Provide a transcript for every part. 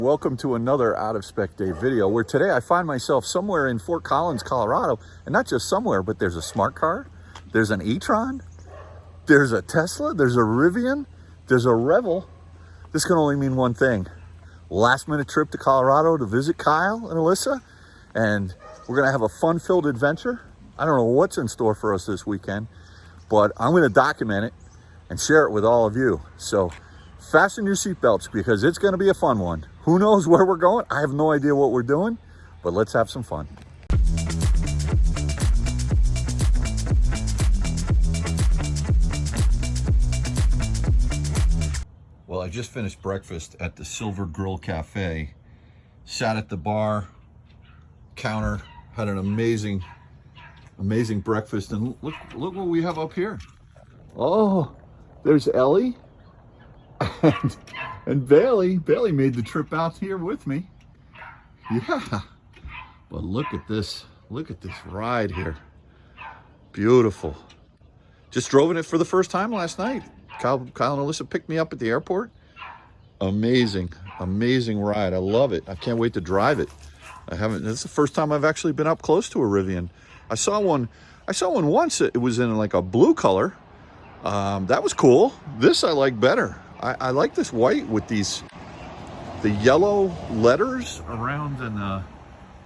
Welcome to another Out of Spec Day video, where today I find myself somewhere in Fort Collins, Colorado, and not just somewhere, but there's a smart car, there's an e-tron, there's a Tesla, there's a Rivian, there's a Revel. This can only mean one thing. Last minute trip to Colorado to visit Kyle and Alyssa, and we're gonna have a fun-filled adventure. I don't know what's in store for us this weekend, but I'm gonna document it and share it with all of you. So fasten your seatbelts because it's gonna be a fun one. Who knows where we're going? I have no idea what we're doing, but let's have some fun. Well, I just finished breakfast at the Silver Grill Cafe. Sat at the bar, counter, had an amazing breakfast, and look what we have up here. Oh, there's Ellie and Bailey. Bailey made the trip out here with me. Yeah, but look at this ride here. Beautiful. Just drove in it for the first time last night. Kyle and Alyssa picked me up at the airport. Amazing ride. I love it. I can't wait to drive it. This is the first time I've actually been up close to a Rivian. I saw one once. It was in like a blue color. That was cool. This I like better. I like this white with the yellow letters around and the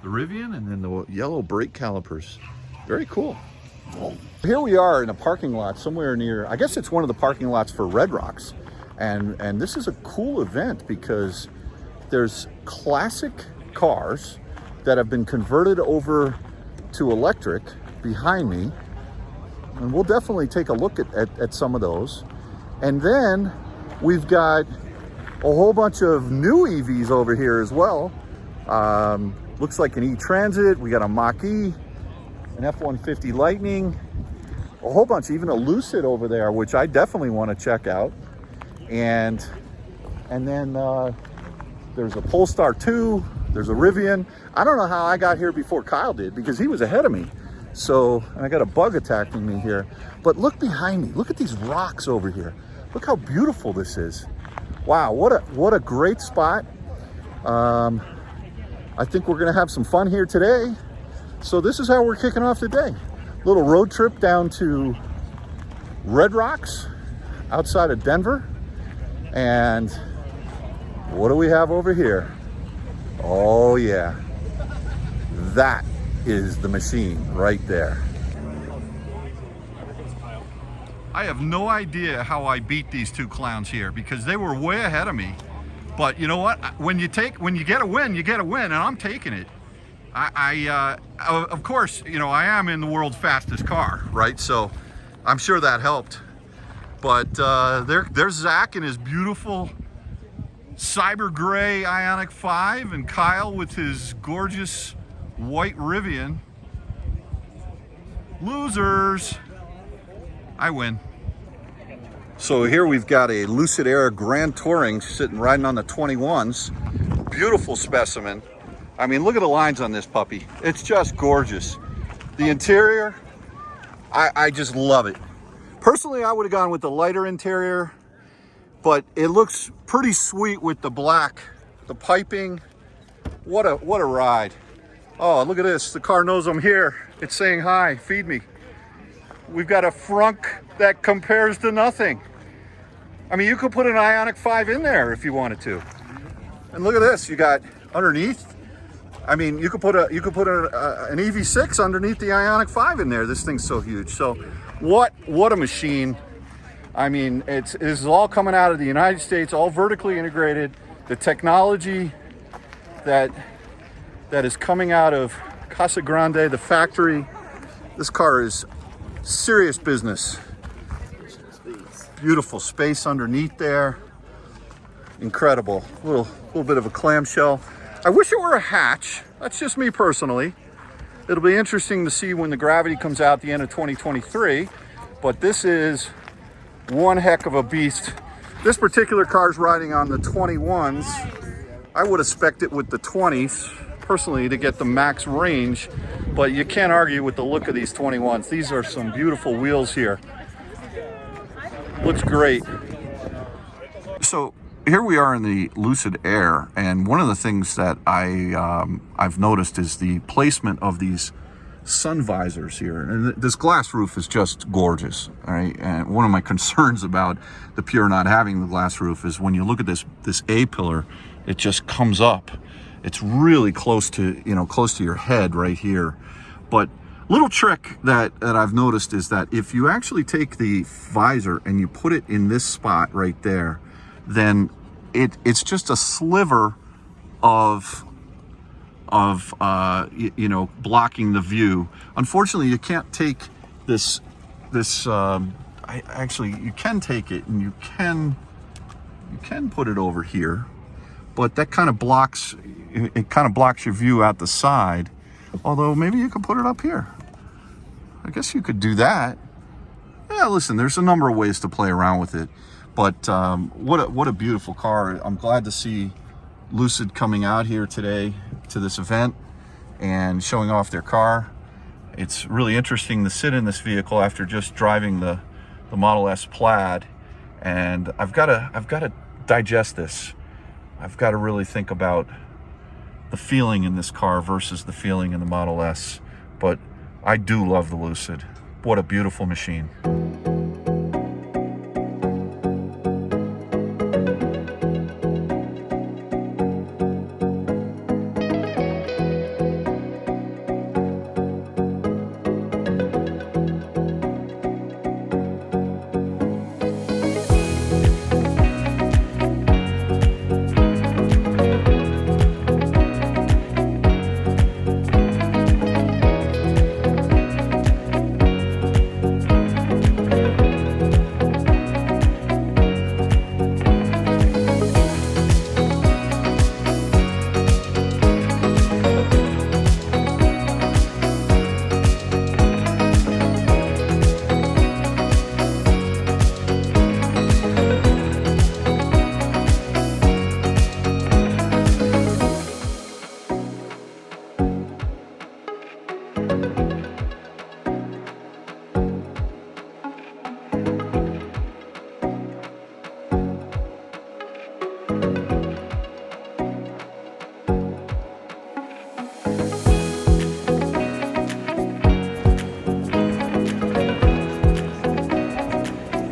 Rivian, and then the yellow brake calipers. Very cool. Here we are in a parking lot somewhere near, I guess it's one of the parking lots for Red Rocks. And this is a cool event because there's classic cars that have been converted over to electric behind me. And we'll definitely take a look at some of those. And then we've got a whole bunch of new EVs over here as well. Looks like an E-Transit. We got a Mach E, an F150 Lightning, a whole bunch, even a Lucid over there, which I definitely want to check out. And then there's a Polestar 2, there's a Rivian. I don't know how I got here before Kyle did because he was ahead of me. So, and I got a bug attacking me here. But look behind me, look at these rocks over here. Look how beautiful this is. Wow, what a great spot. I think we're gonna have some fun here today. So this is how we're kicking off the day. Little road trip down to Red Rocks outside of Denver. And what do we have over here? Oh yeah, that is the machine right there. I have no idea how I beat these two clowns here because they were way ahead of me. But you know what? When you get a win, you get a win, and I'm taking it. Of course, you know, I am in the world's fastest car, right? So I'm sure that helped. But there's Zach in his beautiful cyber gray Ioniq 5 and Kyle with his gorgeous white Rivian. Losers. I win. So here we've got a Lucid Air Grand Touring sitting riding on the 21s. Beautiful specimen. I mean, look at the lines on this puppy. It's just gorgeous. The interior, I just love it. Personally, I would have gone with the lighter interior, but it looks pretty sweet with the black, the piping. What a ride. Oh, look at this. The car knows I'm here. It's saying hi, feed me. We've got a frunk that compares to nothing. I mean, you could put an Ioniq 5 in there if you wanted to. And look at this. You got underneath. I mean, you could put an EV6 underneath the Ioniq 5 in there. This thing's so huge. So what a machine. I mean, this is all coming out of the United States, all vertically integrated. The technology that is coming out of Casa Grande, the factory. This car is serious business. Beautiful space underneath there. Incredible. A little bit of a clamshell. I wish it were a hatch. That's just me personally. It'll be interesting to see when the Gravity comes out at the end of 2023. But this is one heck of a beast. This particular car's riding on the 21s. I would have spec'd it with the 20s, personally, to get the max range. But you can't argue with the look of these 21s. These are some beautiful wheels here. Looks great. So here we are in the Lucid Air, and one of the things that I've noticed is the placement of these sun visors here. And this glass roof is just gorgeous, all right? And one of my concerns about the Pure not having the glass roof is when you look at this A-pillar, it just comes up. It's really close to, you know, close to your head right here. But little trick that I've noticed is that if you actually take the visor and you put it in this spot right there, then it's just a sliver of you know, blocking the view. Unfortunately, you can't take this actually you can take it and you can put it over here, but that kind of blocks, it kind of blocks your view out the side. Although maybe you could put it up here. I guess you could do that. Yeah, listen, there's a number of ways to play around with it, but what a beautiful car. I'm glad to see Lucid coming out here today to this event and showing off their car. It's really interesting to sit in this vehicle after just driving the Model S Plaid, and I've got to digest this. I've got to really think about the feeling in this car versus the feeling in the Model S. But I do love the Lucid. What a beautiful machine.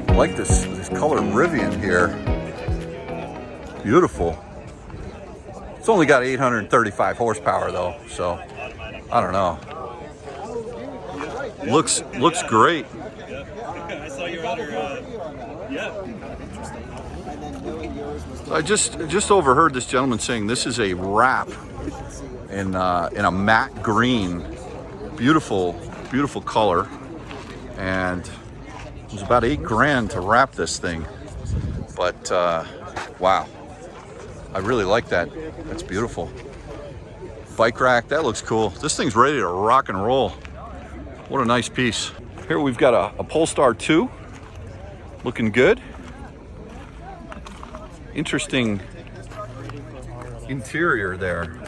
I like this color Rivian here. Beautiful. It's only got 835 horsepower though, so I don't know. Looks great. I saw your other, I just overheard this gentleman saying this is a wrap in a matte green, beautiful color, and it was about $8 grand to wrap this thing. But wow, I really like that. That's beautiful. Bike rack, that looks cool. This thing's ready to rock and roll. What a nice piece. Here we've got a Polestar 2, looking good. Interesting interior there.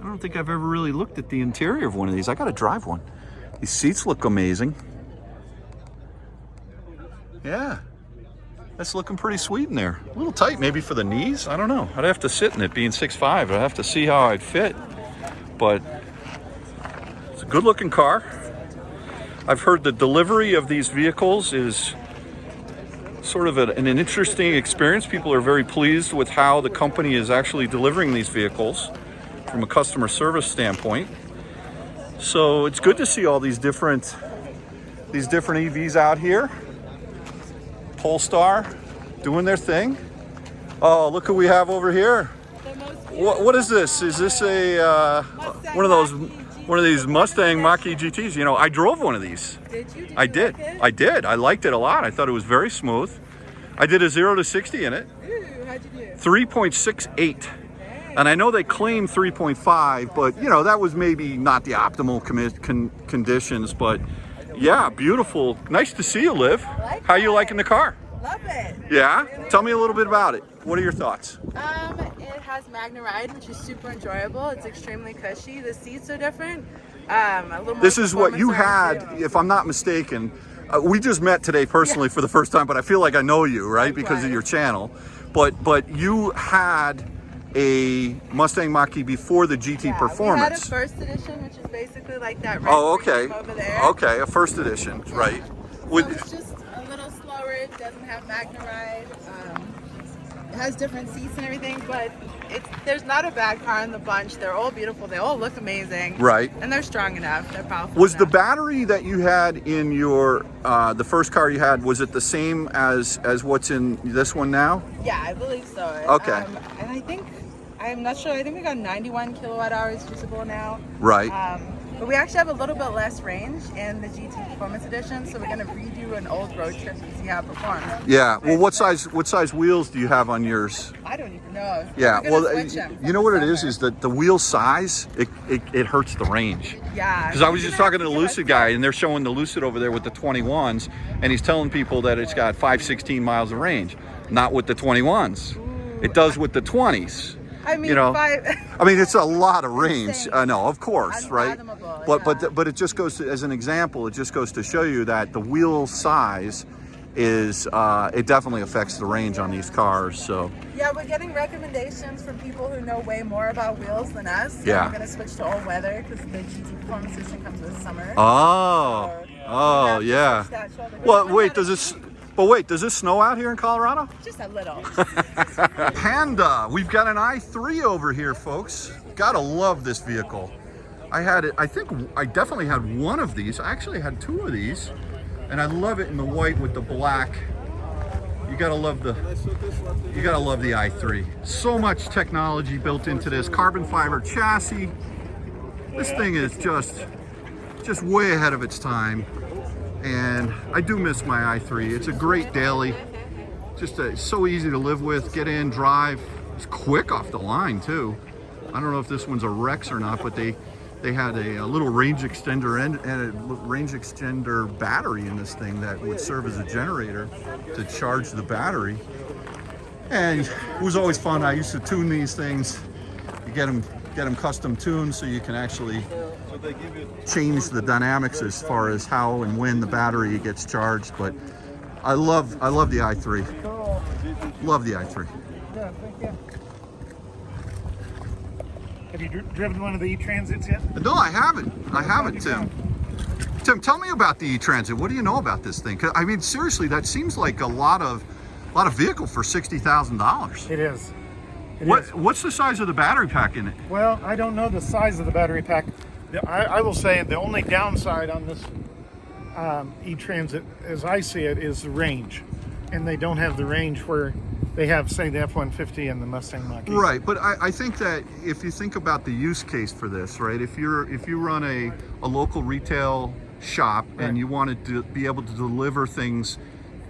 I don't think I've ever really looked at the interior of one of these. I gotta drive one. These seats look amazing. Yeah, that's looking pretty sweet in there. A little tight maybe for the knees, I don't know. I'd have to sit in it, being 6'5". I'd have to see how I'd fit, but it's a good looking car. I've heard the delivery of these vehicles is sort of an interesting experience. People are very pleased with how the company is actually delivering these vehicles from a customer service standpoint. So it's good to see all these different EVs out here. Polestar doing their thing. Oh, look who we have over here. What is this? Is this a one of these Mustang Mach E GTs? You know, I drove one of these. Did you? I did. I did. I liked it a lot. I thought it was very smooth. I did a 0 to 60 in it. Ooh, how'd you do? 3.68. And I know they claim 3.5, but you know, that was maybe not the optimal conditions, but yeah, beautiful. Nice to see you, Liv. Like How you liking the car? Love it. Yeah? Really Tell me a little bit about it. What are your thoughts? It has Magna Ride, which is super enjoyable. It's extremely cushy. The seats are different. A little more This is what you performance had, if I'm not mistaken. We just met today personally for the first time, but I feel like I know you, right? Because of your channel. but you had a Mustang Mach E before the GT Performance. We had a first edition, which is basically like that red okay. over there. Okay, a first edition, right. So it's just a little slower. It doesn't have MagnaRide. It has different seats and everything, but there's not a bad car in the bunch. They're all beautiful. They all look amazing. Right. And they're strong enough. They're powerful Was enough. the battery that you had in your, the first car you had, was it the same as what's in this one now? Yeah, I believe so. Okay. And I think, I'm not sure, I think we got 91 kilowatt hours usable now. Right. But we actually have a little bit less range in the GT Performance Edition, so we're going to redo an old road trip to see how it performs. Yeah. Well, what size wheels do you have on yours? I don't even know. Yeah. We're gonna Well, switch them you know what it summer. is that the wheel size it hurts the range. Yeah. Because I was just talking to the Lucid guy, and they're showing the Lucid over there with the 21s, and he's telling people that it's got 516 miles of range, not with the 21s. It does with the 20s. I mean, you know, I mean, it's a lot of range. Insane. No, of course, right? Unfathomable, But it just goes to, as an example, it just goes to show you that the wheel size is it definitely affects the range on these cars. So yeah, we're getting recommendations from people who know way more about wheels than us. So yeah, we're gonna switch to all weather because the GT Performance Edition comes with summer. Oh, So oh we yeah. have to switch that shoulder. Well, We're wait, not does this? But wait, does this snow out here in Colorado? just a little. Panda, we've got an i3 over here, folks. Gotta love this vehicle. I think I definitely had one of these. I actually had two of these, and I love it in the white with the black. You gotta love the i3. So much technology built into this. Carbon fiber chassis. This thing is just way ahead of its time. And I do miss my i3. It's a great daily. Just so easy to live with. Get in, drive. It's quick off the line too. I don't know if this one's a Rex or not, but they had a little range extender and a range extender battery in this thing that would serve as a generator to charge the battery. And it was always fun. I used to tune these things. You get them custom tuned so you can actually change the dynamics as far as how and when the battery gets charged. But I love the i3. Love the i3. Have you driven one of the e-transits yet? No, I haven't, Tim. Tim, tell me about the e-transit. What do you know about this thing? 'Cause, I mean, seriously, that seems like a lot of vehicle for $60,000. It is. What's the size of the battery pack in it? Well, I don't know the size of the battery pack. I will say the only downside on this e-transit, as I see it, is the range. And they don't have the range where they have, say, the F150 and the Mustang Mach E. Right, but I think that if you think about the use case for this, right? If you run a local retail shop and you want to be able to deliver things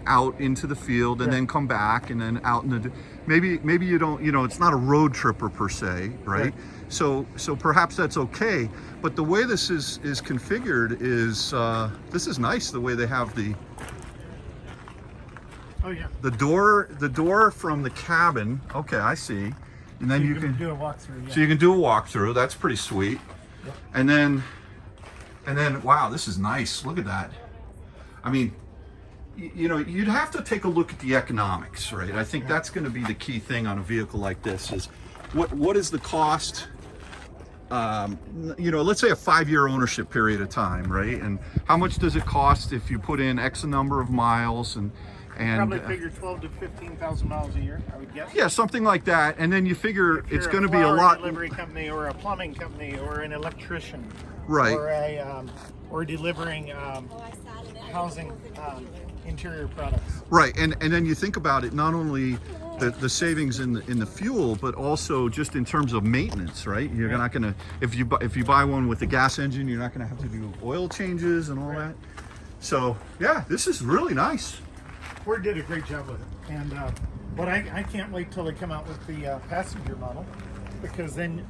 out into the field and then come back and then out in the maybe you don't, it's not a road tripper per se, right? So perhaps that's okay, but the way this is configured is this is nice, the way they have the the door from the cabin. Okay, I see. And then So you can do a walkthrough. Yeah. So you can do a walkthrough. That's pretty sweet. Yep. And then wow, this is nice. Look at that. I mean, you'd have to take a look at the economics, right? I think that's going to be the key thing on a vehicle like this is what is the cost? Let's say a 5-year ownership period of time, right? And how much does it cost if you put in X number of miles and probably figure 12 to 15,000 miles a year, I would guess. Yeah, something like that. And then you figure If you're it's going to be a flower lot. delivery company or a plumbing company or an electrician, Right. or delivering housing interior products. Right, and then you think about it, not only the savings in the fuel, but also just in terms of maintenance, right? You're not going to, if you buy one with a gas engine, you're not going to have to do oil changes and all that. So yeah, this is really nice. Ford did a great job with it, and but I can't wait till they come out with the passenger model, because then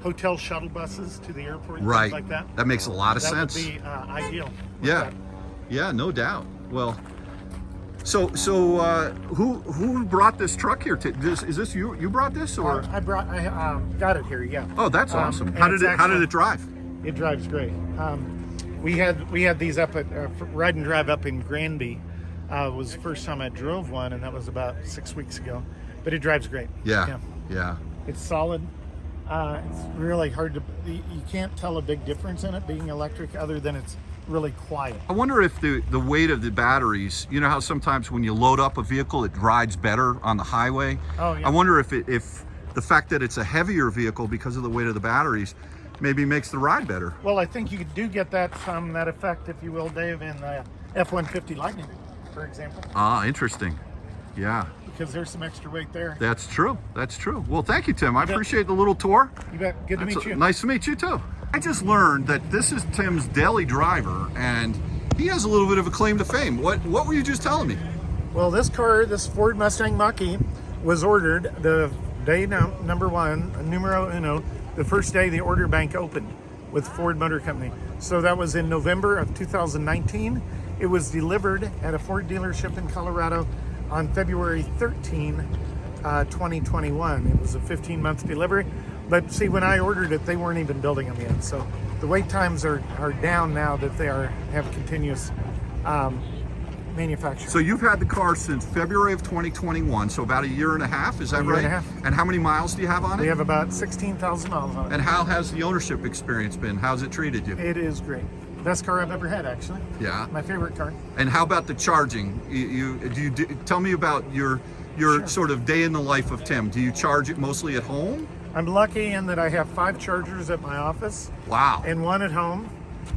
hotel shuttle buses to the airport, Right, things like that. That makes a lot of sense. That would be ideal. Yeah, no doubt. Well, so who brought this truck here? Is this you brought this, or I got it here. Yeah. Oh, that's awesome. and How did it drive? It drives great. We had these up at Ride and Drive up in Granby was the first time I drove one, and that was about 6 weeks ago. But it drives great. Yeah. It's solid. It's really hard to, you can't tell a big difference in it being electric other than it's really quiet. I wonder if the weight of the batteries, you know how sometimes when you load up a vehicle, it rides better on the highway? Oh, yeah. I wonder if the fact that it's a heavier vehicle because of the weight of the batteries maybe makes the ride better. Well, I think you do get that effect, if you will, Dave, in the F150 Lightning, for example. Ah, interesting. Yeah. Because there's some extra weight there. That's true. That's true. Well, thank you, Tim. I appreciate the little tour. You bet. Good to meet you. Nice to meet you, too. I just learned that this is Tim's daily driver, and he has a little bit of a claim to fame. What were you just telling me? Well, this Ford Mustang Mach E, was ordered the day number one, numero uno, the first day the order bank opened with Ford Motor Company. So that was in November of 2019. It was delivered at a Ford dealership in Colorado on February 13, 2021. It was a 15-month delivery. But see, when I ordered it, they weren't even building them yet. So the wait times are down now that they have continuous manufacturing. So you've had the car since February of 2021, so about a year and a half, is that right? A year and a half. And how many miles do you have on it? We have about 16,000 miles on it. And how has the ownership experience been? How's it treated you? It is great. Best car I've ever had, actually. Yeah. My favorite car. And how about the charging? Tell me about your sort of day in the life of Tim. Do you charge it mostly at home? I'm lucky in that I have 5 chargers at my office. Wow. And 1 at home.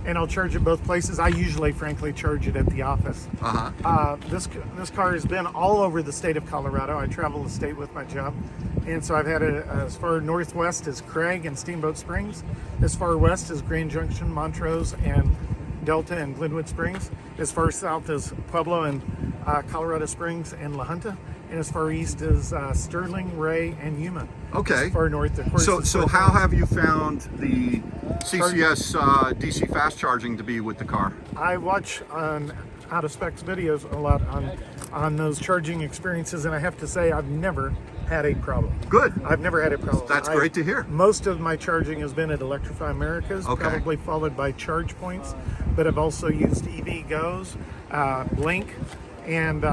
And I'll charge it both places. I usually, frankly, charge it at the office. This car has been all over the state of Colorado. I travel the state with my job. And so I've had it as far northwest as Craig and Steamboat Springs, as far west as Grand Junction, Montrose, and Delta and Glenwood Springs, as far south as Pueblo and Colorado Springs and La Junta, and as far east as Sterling, Ray, and Yuma. Okay. As far north, of course. So how have you found the CCS DC fast charging to be with the car? I watch on out of specs videos a lot on those charging experiences, and I have to say I've never had a problem. Good. I've never had a problem. That's great to hear. Most of my charging has been at Electrify Americas, probably followed by Charge Points, but I've also used EV Goes, Blink, and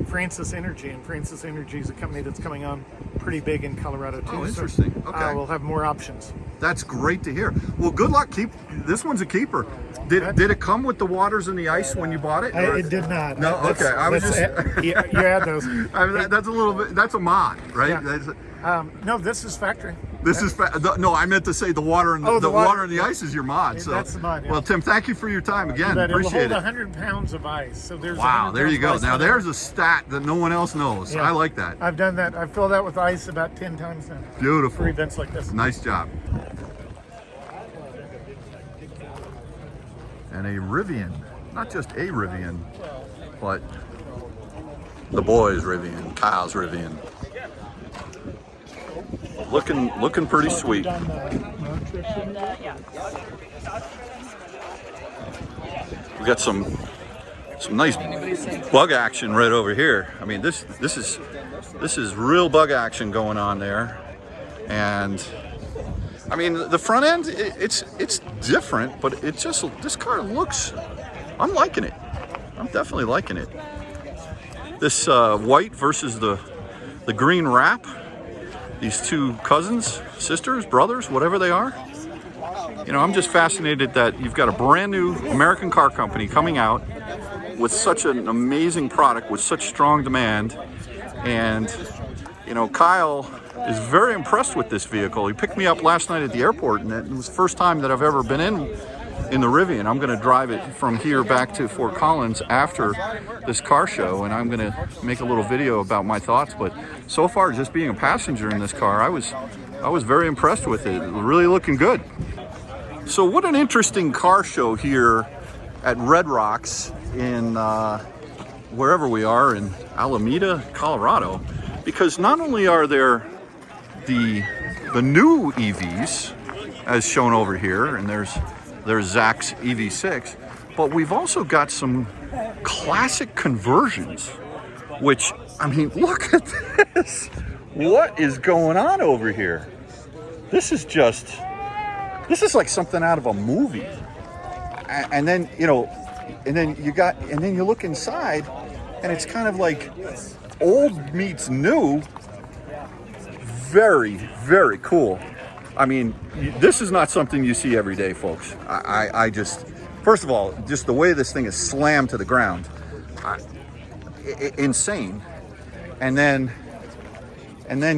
Francis Energy. And Francis Energy is a company that's coming on pretty big in Colorado too. Oh, interesting. So, okay. We'll have more options. That's great to hear. Well, good luck. This one's a keeper. Did it come with the waters and the ice when you bought it? It did not. No. Okay. I was just. You had those. I mean, that's a little bit. That's a mod, right? Yeah. No, this is factory. No, I meant to say the water and the water and the ice is your mod. So that's the mod. Yeah. Well, Tim, thank you for your time again. Appreciate it. It'll hold 100 pounds of ice. So there's wow. There you go. Now there's a stat that no one else knows. Yeah. I like that. I've done that. I've filled out with ice about 10 times now. Beautiful. For events like this. Nice job. And a Rivian, not just a Rivian, but the boys' Rivian, Kyle's Rivian. Looking pretty sweet. We got some nice bug action right over here. I mean, this is real bug action going on there, and I mean the front end it's different, but it just this car looks. I'm liking it. I'm definitely liking it. This white versus the green wrap. These two cousins, sisters, brothers, whatever they are. You know, I'm just fascinated that you've got a brand new American car company coming out with such an amazing product, with such strong demand. And, you know, Kyle is very impressed with this vehicle. He picked me up last night at the airport, and it was the first time that I've ever been in the Rivian. I'm going to drive it from here back to Fort Collins after this car show, and I'm going to make a little video about my thoughts. But so far, just being a passenger in this car, I was very impressed with it. Really looking good. So what an interesting car show here at Red Rocks in wherever we are in Alameda, Colorado, because not only are there the new EVs as shown over here, and there's Zach's EV6, but we've also got some classic conversions, which, I mean, look at this. What is going on over here? This is like something out of a movie. And then, you know, and then you look inside, and it's kind of like old meets new. Very, very cool. I mean, this is not something you see every day, folks. I just, first of all, just the way this thing is slammed to the ground, insane. And then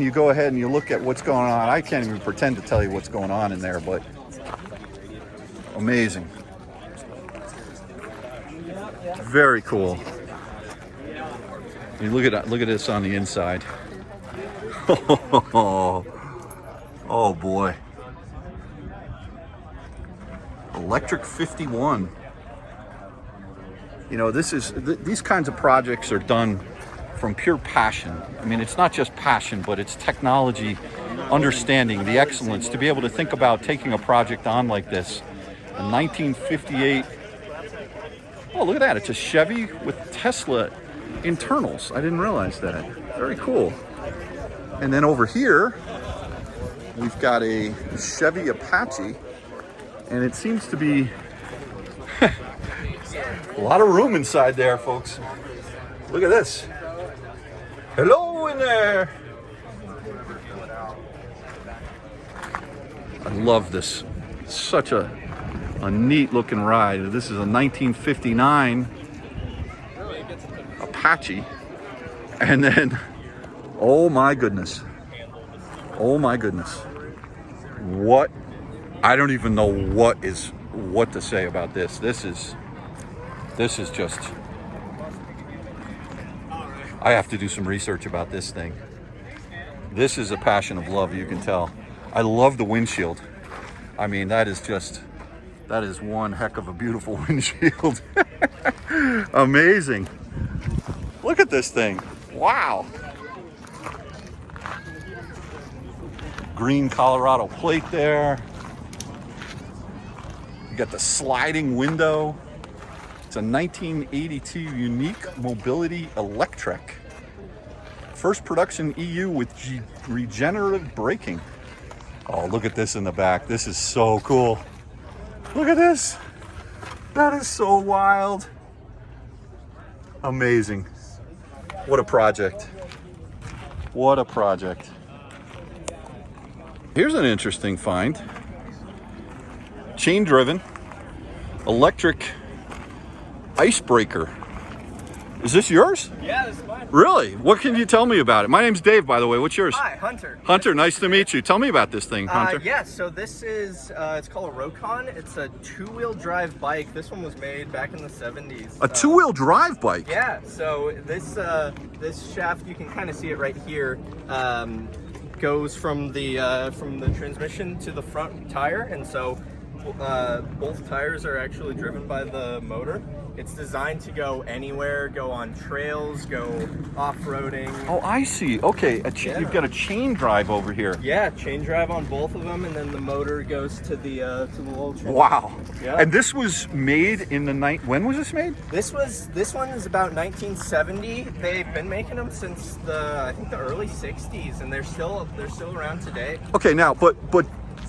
you go ahead and you look at what's going on. I can't even pretend to tell you what's going on in there, but amazing. Very cool. I mean, look at this on the inside. Oh boy. Electric 51. You know, these kinds of projects are done from pure passion. I mean, it's not just passion, but it's technology, understanding, the excellence, to be able to think about taking a project on like this. A 1958, oh, look at that. It's a Chevy with Tesla internals. I didn't realize that. Very cool. And then over here, we've got a Chevy Apache, and it seems to be a lot of room inside there, folks. Look at this. Hello in there. I love this. Such a neat looking ride. This is a 1959 Apache. And then, oh my goodness. Oh my goodness. What? I don't even know what to say about this. This is just, I have to do some research about this thing. This is a passion of love, you can tell. I love the windshield. I mean, that is one heck of a beautiful windshield. Amazing. Look at this thing. Wow. Green Colorado plate there. You got the sliding window. It's a 1982 Unique Mobility Electric. First production EU with regenerative braking. Oh, look at this in the back. This is so cool. Look at this. That is so wild. Amazing. What a project. What a project. Here's an interesting find. Chain driven electric icebreaker. Is this yours? Yeah, this is mine. Really? What can you tell me about it? My name's Dave, by the way. What's yours? Hi, Hunter. Hunter, nice to meet you. Tell me about this thing, Hunter. Yeah, so this is, it's called a Rocon. It's a two-wheel drive bike. This one was made back in the 70s. A two-wheel drive bike? Yeah, so this shaft, you can kind of see it right here, goes from the transmission to the front tire, and so both tires are actually driven by the motor. It's designed to go anywhere, go on trails, go off-roading. Oh, I see. Okay, you've got a chain drive over here. Yeah, chain drive on both of them, and then the motor goes to the little chain. Wow. Yeah. And this was made in the night. When was this made? This one is about 1970. They've been making them since I think the early 60s, and they're still around today. Okay, now, but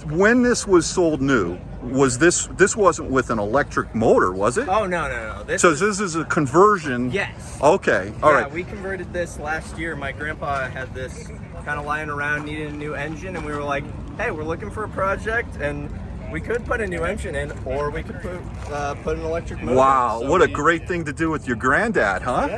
when this was sold new, was this wasn't with an electric motor, was it? Oh no. This is a conversion. Yes. Okay. All right. Yeah, we converted this last year. My grandpa had this kind of lying around, needed a new engine, and we were like, hey, we're looking for a project, and we could put a new engine in, or we could put an electric motor. Wow, So what a great thing to do with your granddad, huh?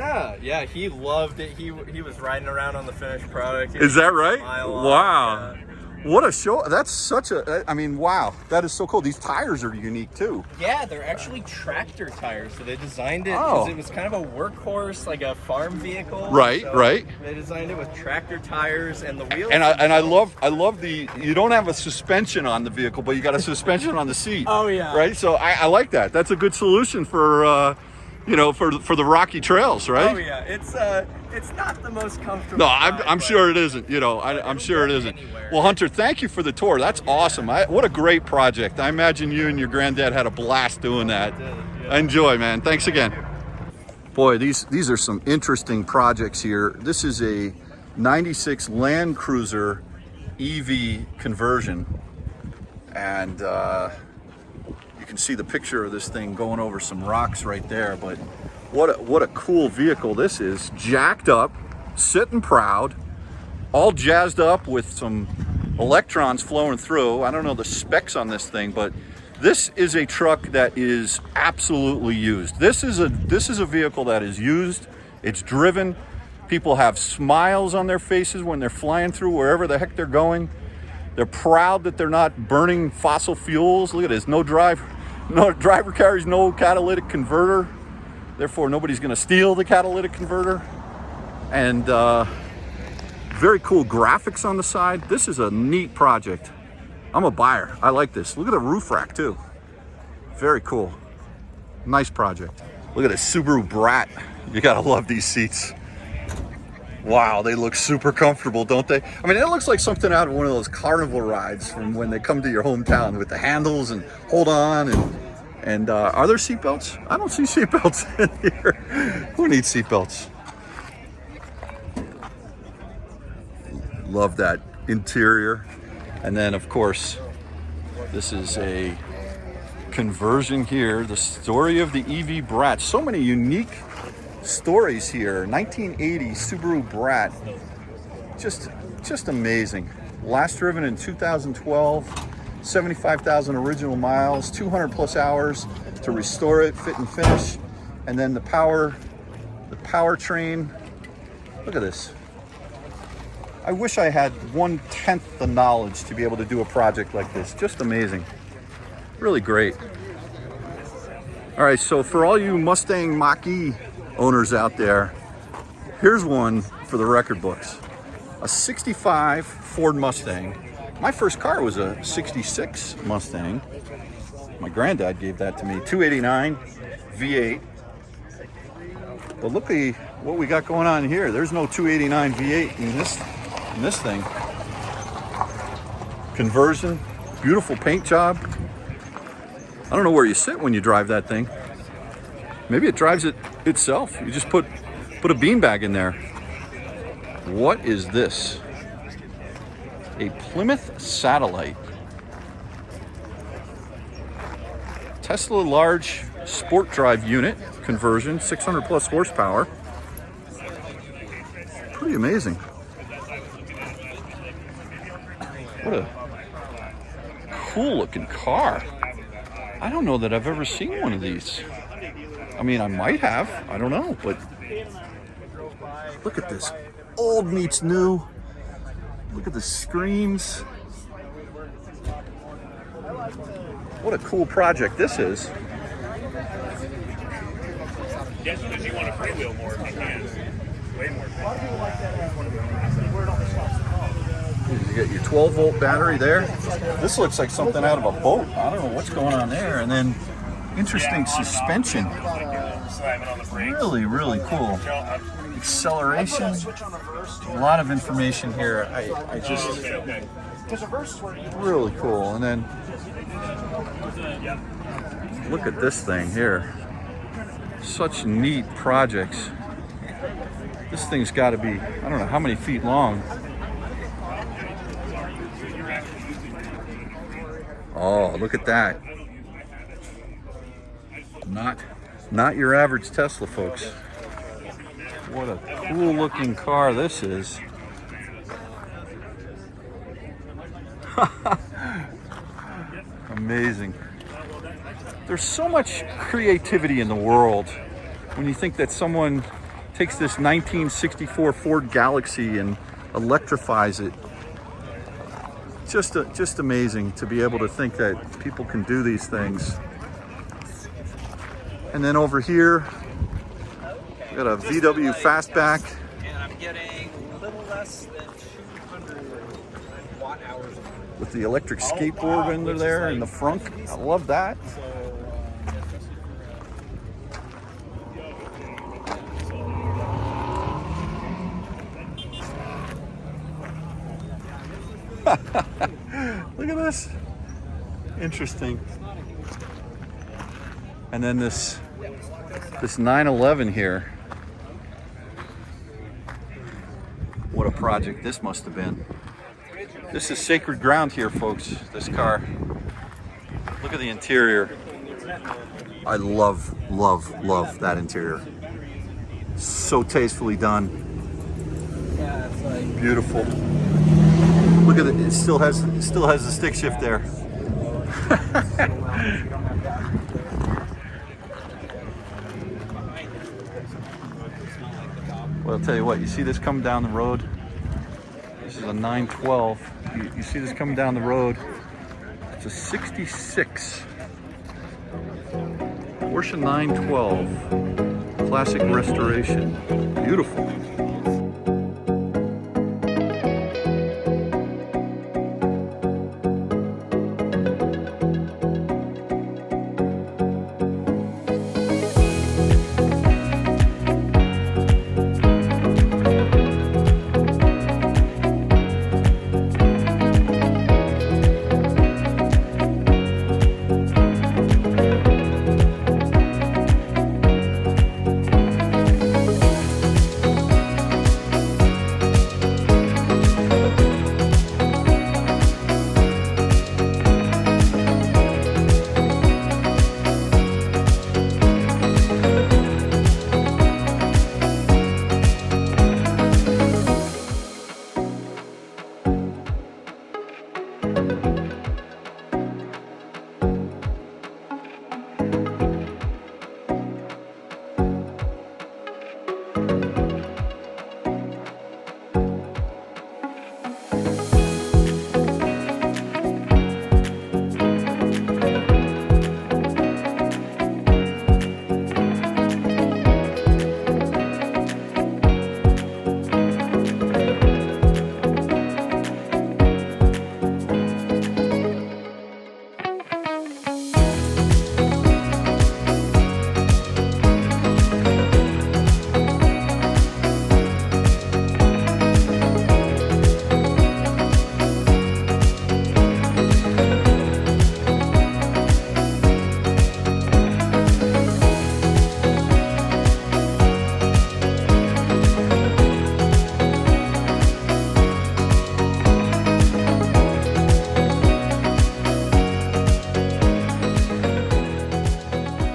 Yeah, he loved it. He was riding around on the finished product. Is that right? Wow. Yeah. What a show. That's such a, I mean, wow. That is so cool. These tires are unique too. Yeah, they're actually tractor tires. So they designed it because it was kind of a workhorse, like a farm vehicle. Right, so right. They designed it with tractor tires and the wheels. And I love the, you don't have a suspension on the vehicle, but you got a suspension on the seat. Oh yeah. Right? So I like that. That's a good solution for, for the rocky trails, right? Oh yeah. It's not the most comfortable. No, ride, I'm sure it isn't. I'm sure it isn't. Anywhere. Well, Hunter, thank you for the tour. That's awesome. What a great project. I imagine you and your granddad had a blast doing that. Yeah. Enjoy, man. Thanks again. Boy, these are some interesting projects here. This is a 96 Land Cruiser EV conversion. And you can see the picture of this thing going over some rocks right there. But What a cool vehicle this is. Jacked up, sitting proud, all jazzed up with some electrons flowing through. I don't know the specs on this thing, but this is a truck that is absolutely used. This is a vehicle that is used. It's driven. People have smiles on their faces when they're flying through wherever the heck they're going. They're proud that they're not burning fossil fuels. Look at this, no driver carries no catalytic converter. Therefore, nobody's gonna steal the catalytic converter. And very cool graphics on the side. This is a neat project. I'm a buyer. I like this. Look at the roof rack too. Very cool. Nice project. Look at this Subaru Brat. You gotta love these seats. Wow, they look super comfortable, don't they? I mean, it looks like something out of one of those carnival rides from when they come to your hometown with the handles and hold on and are there seatbelts? I don't see seatbelts in here. Who needs seatbelts? Love that interior. And then of course, this is a conversion here. The story of the EV Brat. So many unique stories here. 1980 Subaru Brat. Just amazing. Last driven in 2012. 75,000 original miles, 200 plus hours to restore it, fit and finish. And then the powertrain. Look at this. I wish I had 1/10 the knowledge to be able to do a project like this. Just amazing. Really great. All right, so for all you Mustang Mach E owners out there, here's one for the record books. A 65 Ford Mustang. My first car was a 66 Mustang. My granddad gave that to me. 289 V8. But look at what we got going on here. There's no 289 V8 in this thing. Conversion, beautiful paint job. I don't know where you sit when you drive that thing. Maybe it drives it itself. You just put a beanbag in there. What is this? A Plymouth Satellite. Tesla large sport drive unit conversion, 600 plus horsepower. Pretty amazing. What a cool looking car. I don't know that I've ever seen one of these. I mean, I might have, I don't know, but look at this. Old meets new. Look at the screens. What a cool project this is. Yes, because you want to freewheel more if you can. Way more. You get your 12 volt battery there. This looks like something out of a boat. I don't know what's going on there. And then interesting suspension. Really, really cool. Acceleration. A lot of information here. I just really cool. And then look at this thing here. Such neat projects. This thing's got to be, I don't know how many feet long. Oh, look at that. Not your average Tesla, folks. What a cool looking car this is. Amazing. There's so much creativity in the world when you think that someone takes this 1964 Ford Galaxy and electrifies it. Just amazing to be able to think that people can do these things. And then over here, we got a VW Fastback. And I'm getting a little less than 200 watt hours. With the electric skateboard under there in the front. I love that. Look at this. Interesting. And then this 911 here. What a project this must have been. This is sacred ground here, folks, this car. Look at the interior. I love, love, love that interior. So tastefully done. Yeah, it's like Beautiful. Look at it. It still has the stick shift there. Well, I'll tell you what. You see this coming down the road? This is a 912. You see this coming down the road? It's a 66 Porsche 912 classic restoration. Beautiful.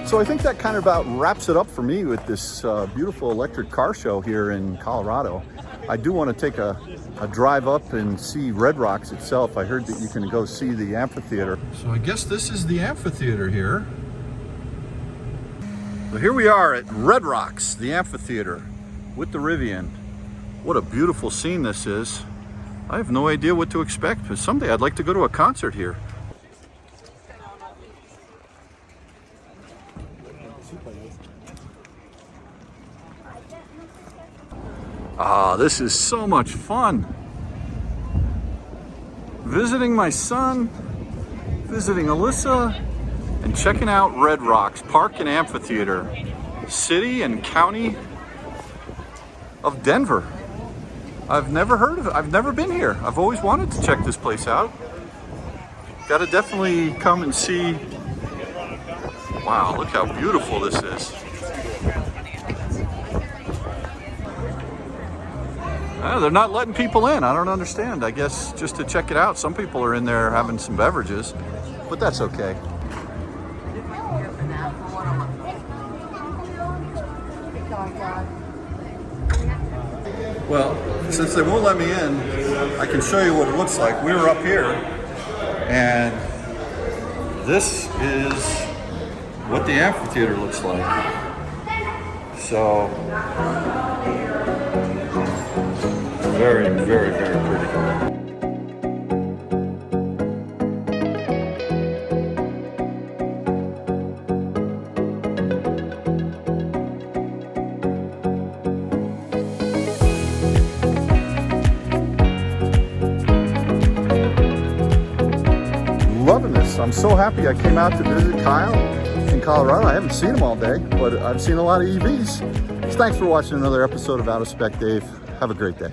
So I think that kind of about wraps it up for me with this beautiful electric car show here in Colorado. I do want to take a drive up and see Red Rocks itself. I heard that you can go see the amphitheater. So I guess this is the amphitheater here. So here we are at Red Rocks, the amphitheater with the Rivian. What a beautiful scene this is. I have no idea what to expect, but someday I'd like to go to a concert here. Ah, this is so much fun. Visiting my son, visiting Alyssa, and checking out Red Rocks Park and Amphitheater, city and county of Denver. I've never been here. I've always wanted to check this place out. Gotta definitely come and see. Wow, look how beautiful this is. They're not letting people in. I don't understand. I guess just to check it out. Some people are in there having some beverages, but that's okay. Well, since they won't let me in, I can show you what it looks like. We were up here, and this is what the amphitheater looks like. So, very, very, very pretty. Loving this. I'm so happy I came out to visit Kyle in Colorado. I haven't seen him all day, but I've seen a lot of EVs. So thanks for watching another episode of Out of Spec Dave. Have a great day.